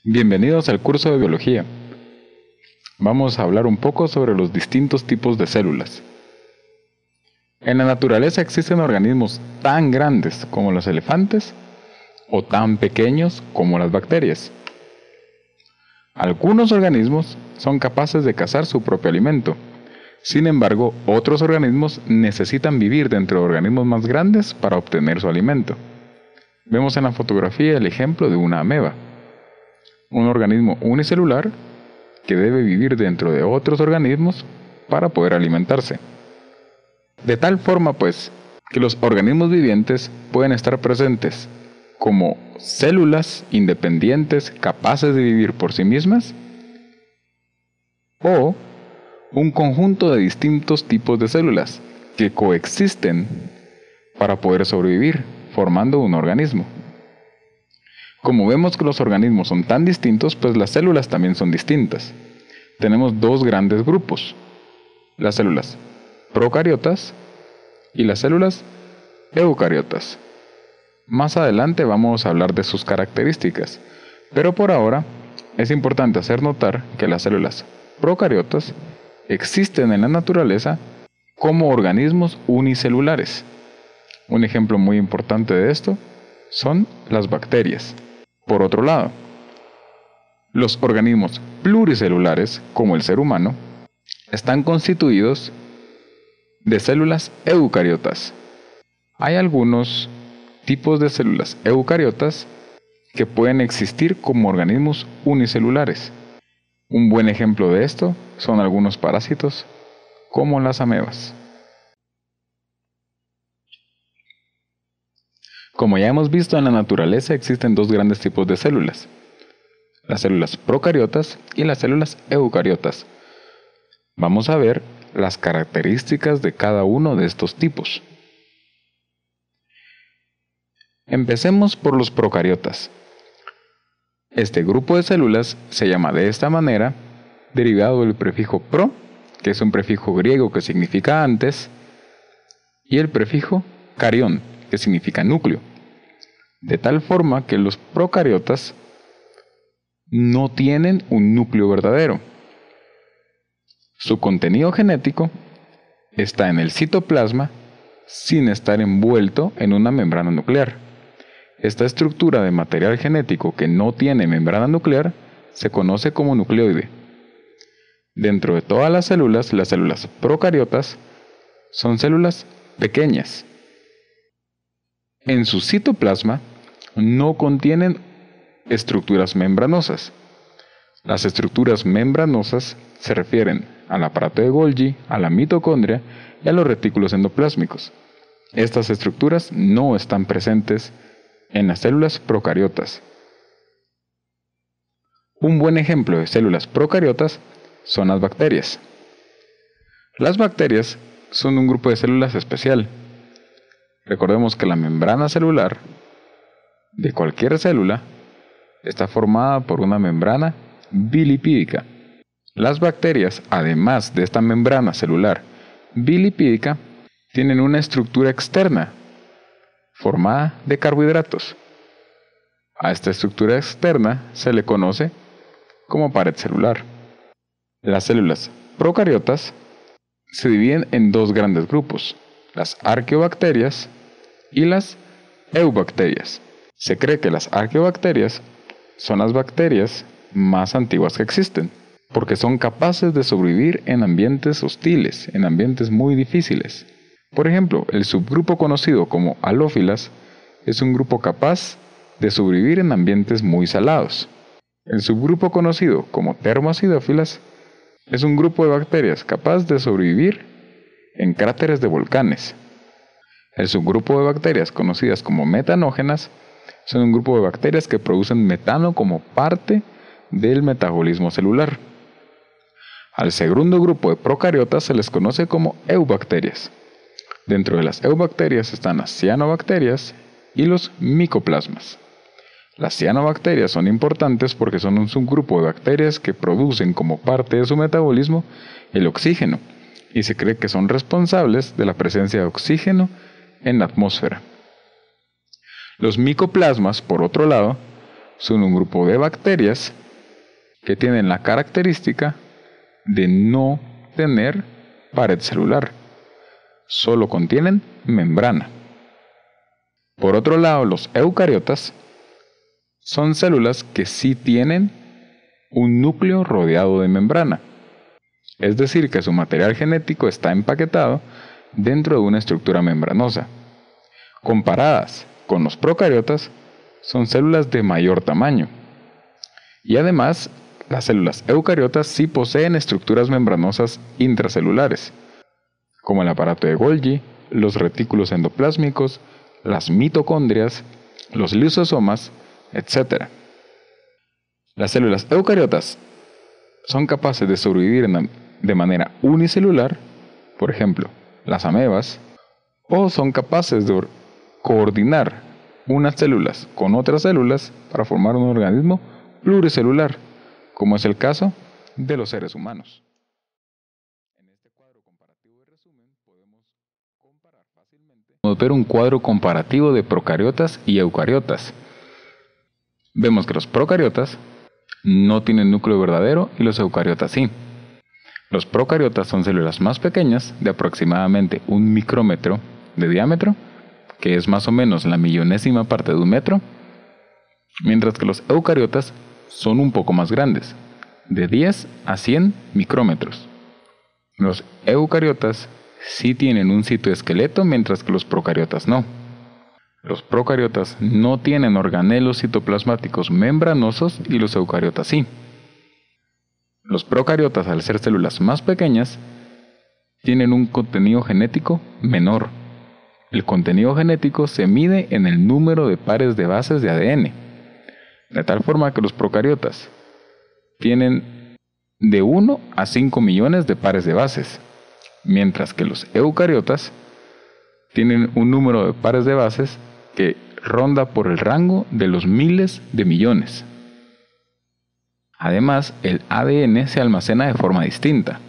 Bienvenidos al curso de biología. Vamos a hablar un poco sobre los distintos tipos de células. En la naturaleza existen organismos tan grandes como los elefantes o tan pequeños como las bacterias. Algunos organismos son capaces de cazar su propio alimento. Sin embargo, otros organismos necesitan vivir dentro de organismos más grandes para obtener su alimento. Vemos en la fotografía el ejemplo de una ameba, un organismo unicelular que debe vivir dentro de otros organismos para poder alimentarse. De tal forma, pues, que los organismos vivientes pueden estar presentes como células independientes capaces de vivir por sí mismas, o un conjunto de distintos tipos de células que coexisten para poder sobrevivir, formando un organismo. Como vemos que los organismos son tan distintos, pues las células también son distintas. Tenemos dos grandes grupos: las células procariotas y las células eucariotas. Más adelante vamos a hablar de sus características, pero por ahora es importante hacer notar que las células procariotas existen en la naturaleza como organismos unicelulares. Un ejemplo muy importante de esto son las bacterias. Por otro lado, los organismos pluricelulares, como el ser humano, están constituidos de células eucariotas. Hay algunos tipos de células eucariotas que pueden existir como organismos unicelulares. Un buen ejemplo de esto son algunos parásitos, como las amebas. Como ya hemos visto, en la naturaleza existen dos grandes tipos de células: las células procariotas y las células eucariotas. Vamos a ver las características de cada uno de estos tipos. Empecemos por los procariotas. Este grupo de células se llama de esta manera, derivado del prefijo pro, que es un prefijo griego que significa antes, y el prefijo carión, que significa núcleo. De tal forma que los procariotas no tienen un núcleo verdadero. Su contenido genético está en el citoplasma sin estar envuelto en una membrana nuclear. Esta estructura de material genético que no tiene membrana nuclear se conoce como nucleoide. Dentro de todas las células procariotas son células pequeñas. En su citoplasma no contienen estructuras membranosas. Las estructuras membranosas se refieren al aparato de Golgi, a la mitocondria y a los retículos endoplásmicos. Estas estructuras no están presentes en las células procariotas. Un buen ejemplo de células procariotas son las bacterias. Las bacterias son un grupo de células especial. Recordemos que la membrana celular de cualquier célula está formada por una membrana bilipídica. Las bacterias, además de esta membrana celular bilipídica, tienen una estructura externa formada de carbohidratos. A esta estructura externa se le conoce como pared celular. Las células procariotas se dividen en dos grandes grupos: las arqueobacterias y las eubacterias. Se cree que las arqueobacterias son las bacterias más antiguas que existen, porque son capaces de sobrevivir en ambientes hostiles, en ambientes muy difíciles. Por ejemplo, el subgrupo conocido como halófilas es un grupo capaz de sobrevivir en ambientes muy salados. El subgrupo conocido como termoacidófilas es un grupo de bacterias capaz de sobrevivir en cráteres de volcanes. El subgrupo de bacterias conocidas como metanógenas son un grupo de bacterias que producen metano como parte del metabolismo celular. Al segundo grupo de procariotas se les conoce como eubacterias. Dentro de las eubacterias están las cianobacterias y los micoplasmas. Las cianobacterias son importantes porque son un subgrupo de bacterias que producen como parte de su metabolismo el oxígeno, y se cree que son responsables de la presencia de oxígeno en la atmósfera. Los micoplasmas, por otro lado, son un grupo de bacterias que tienen la característica de no tener pared celular, solo contienen membrana. Por otro lado, los eucariotas son células que sí tienen un núcleo rodeado de membrana, es decir, que su material genético está empaquetado dentro de una estructura membranosa. Comparadas con los procariotas, son células de mayor tamaño. Y además, las células eucariotas sí poseen estructuras membranosas intracelulares, como el aparato de Golgi, los retículos endoplásmicos, las mitocondrias, los lisosomas, etc. Las células eucariotas son capaces de sobrevivir de manera unicelular, por ejemplo, las amebas, o son capaces de coordinar unas células con otras células para formar un organismo pluricelular, como es el caso de los seres humanos. En este cuadro comparativo de resumen podemos comparar fácilmente. Podemos ver un cuadro comparativo de procariotas y eucariotas. Vemos que los procariotas no tienen núcleo verdadero y los eucariotas sí. Los procariotas son células más pequeñas, de aproximadamente 1 micrómetro de diámetro, que es más o menos la millonésima parte de un metro, mientras que los eucariotas son un poco más grandes, de 10 a 100 micrómetros. Los eucariotas sí tienen un citoesqueleto, mientras que los procariotas no. Los procariotas no tienen organelos citoplasmáticos membranosos y los eucariotas sí. Los procariotas, al ser células más pequeñas, tienen un contenido genético menor. El contenido genético se mide en el número de pares de bases de ADN, de tal forma que los procariotas tienen de 1 a 5 millones de pares de bases, mientras que los eucariotas tienen un número de pares de bases que ronda por el rango de los miles de millones. Además, el ADN se almacena de forma distinta.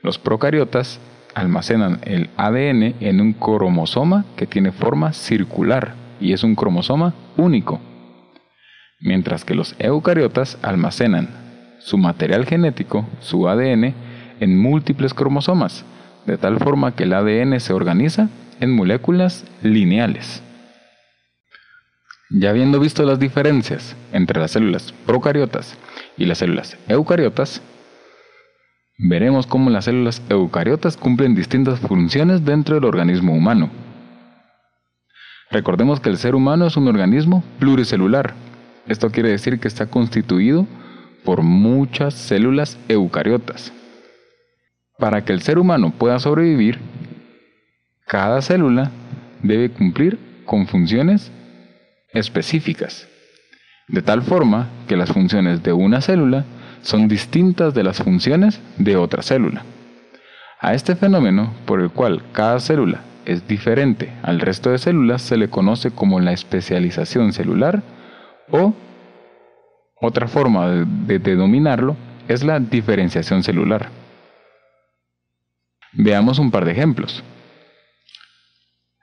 Los procariotas almacenan el ADN en un cromosoma que tiene forma circular y es un cromosoma único, mientras que los eucariotas almacenan su material genético, su ADN, en múltiples cromosomas, de tal forma que el ADN se organiza en moléculas lineales. Ya habiendo visto las diferencias entre las células procariotas y las células eucariotas, veremos cómo las células eucariotas cumplen distintas funciones dentro del organismo humano. Recordemos que el ser humano es un organismo pluricelular. Esto quiere decir que está constituido por muchas células eucariotas. Para que el ser humano pueda sobrevivir, cada célula debe cumplir con funciones específicas, de tal forma que las funciones de una célula son distintas de las funciones de otra célula. A este fenómeno, por el cual cada célula es diferente al resto de células, se le conoce como la especialización celular, o otra forma de denominarlo es la diferenciación celular. Veamos un par de ejemplos.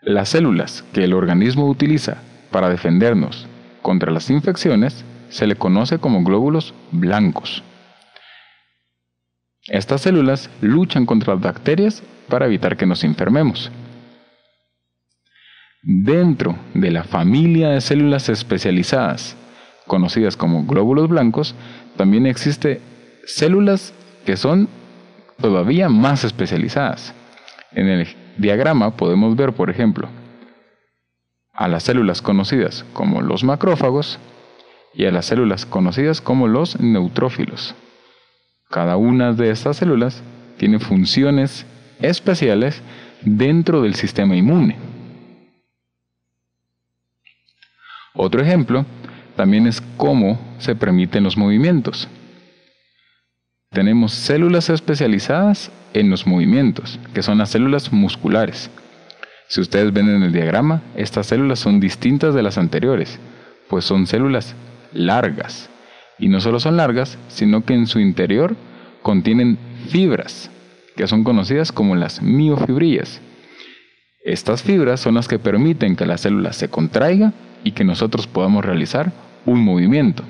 Las células que el organismo utiliza para defendernos contra las infecciones se le conoce como glóbulos blancos. Estas células luchan contra las bacterias para evitar que nos enfermemos. Dentro de la familia de células especializadas, conocidas como glóbulos blancos, también existen células que son todavía más especializadas. En el diagrama podemos ver, por ejemplo, a las células conocidas como los macrófagos y a las células conocidas como los neutrófilos. Cada una de estas células tiene funciones especiales dentro del sistema inmune. Otro ejemplo también es cómo se permiten los movimientos. Tenemos células especializadas en los movimientos, que son las células musculares. Si ustedes ven en el diagrama, estas células son distintas de las anteriores, pues son células largas. Y no solo son largas, sino que en su interior contienen fibras, que son conocidas como las miofibrillas. Estas fibras son las que permiten que la célula se contraiga y que nosotros podamos realizar un movimiento.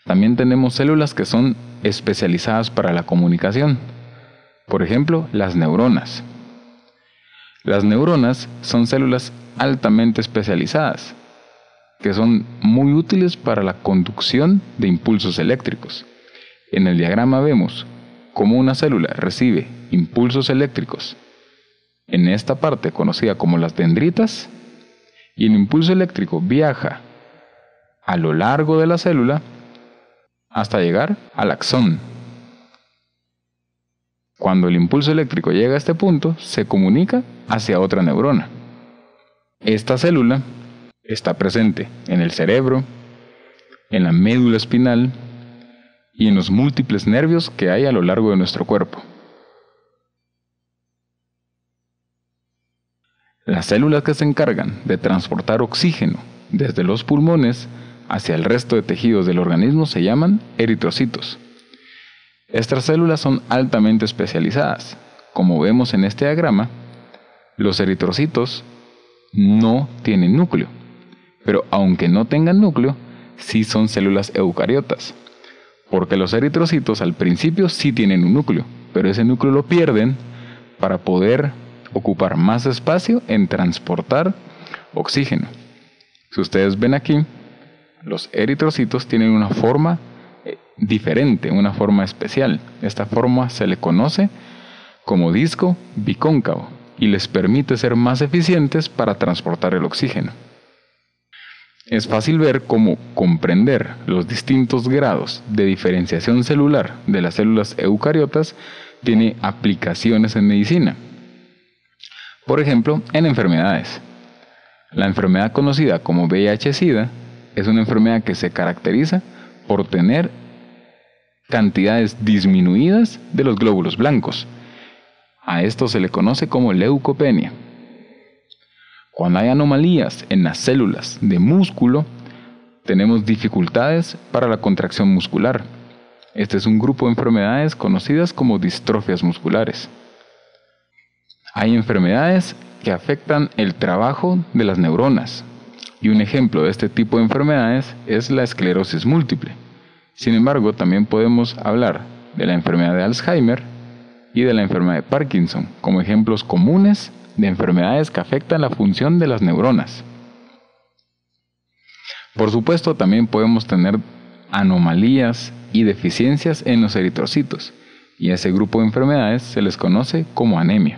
También tenemos células que son especializadas para la comunicación. Por ejemplo, las neuronas. Las neuronas son células altamente especializadas, que son muy útiles para la conducción de impulsos eléctricos. En el diagrama vemos cómo una célula recibe impulsos eléctricos en esta parte conocida como las dendritas, y el impulso eléctrico viaja a lo largo de la célula hasta llegar al axón. Cuando el impulso eléctrico llega a este punto, se comunica hacia otra neurona. Esta célula está presente en el cerebro, en la médula espinal y en los múltiples nervios que hay a lo largo de nuestro cuerpo. Las células que se encargan de transportar oxígeno desde los pulmones hacia el resto de tejidos del organismo se llaman eritrocitos. Estas células son altamente especializadas. Como vemos en este diagrama, los eritrocitos no tienen núcleo, pero aunque no tengan núcleo, sí son células eucariotas, porque los eritrocitos al principio sí tienen un núcleo, pero ese núcleo lo pierden para poder ocupar más espacio en transportar oxígeno. Si ustedes ven aquí, los eritrocitos tienen una forma diferente, una forma especial. Esta forma se le conoce como disco bicóncavo y les permite ser más eficientes para transportar el oxígeno. Es fácil ver cómo comprender los distintos grados de diferenciación celular de las células eucariotas tiene aplicaciones en medicina. Por ejemplo, en enfermedades. La enfermedad conocida como VIH-Sida es una enfermedad que se caracteriza por tener cantidades disminuidas de los glóbulos blancos. A esto se le conoce como leucopenia. Cuando hay anomalías en las células de músculo, tenemos dificultades para la contracción muscular. Este es un grupo de enfermedades conocidas como distrofias musculares. Hay enfermedades que afectan el trabajo de las neuronas, y un ejemplo de este tipo de enfermedades es la esclerosis múltiple. Sin embargo, también podemos hablar de la enfermedad de Alzheimer y de la enfermedad de Parkinson como ejemplos comunes de enfermedades que afectan la función de las neuronas. Por supuesto, también podemos tener anomalías y deficiencias en los eritrocitos, y a ese grupo de enfermedades se les conoce como anemia.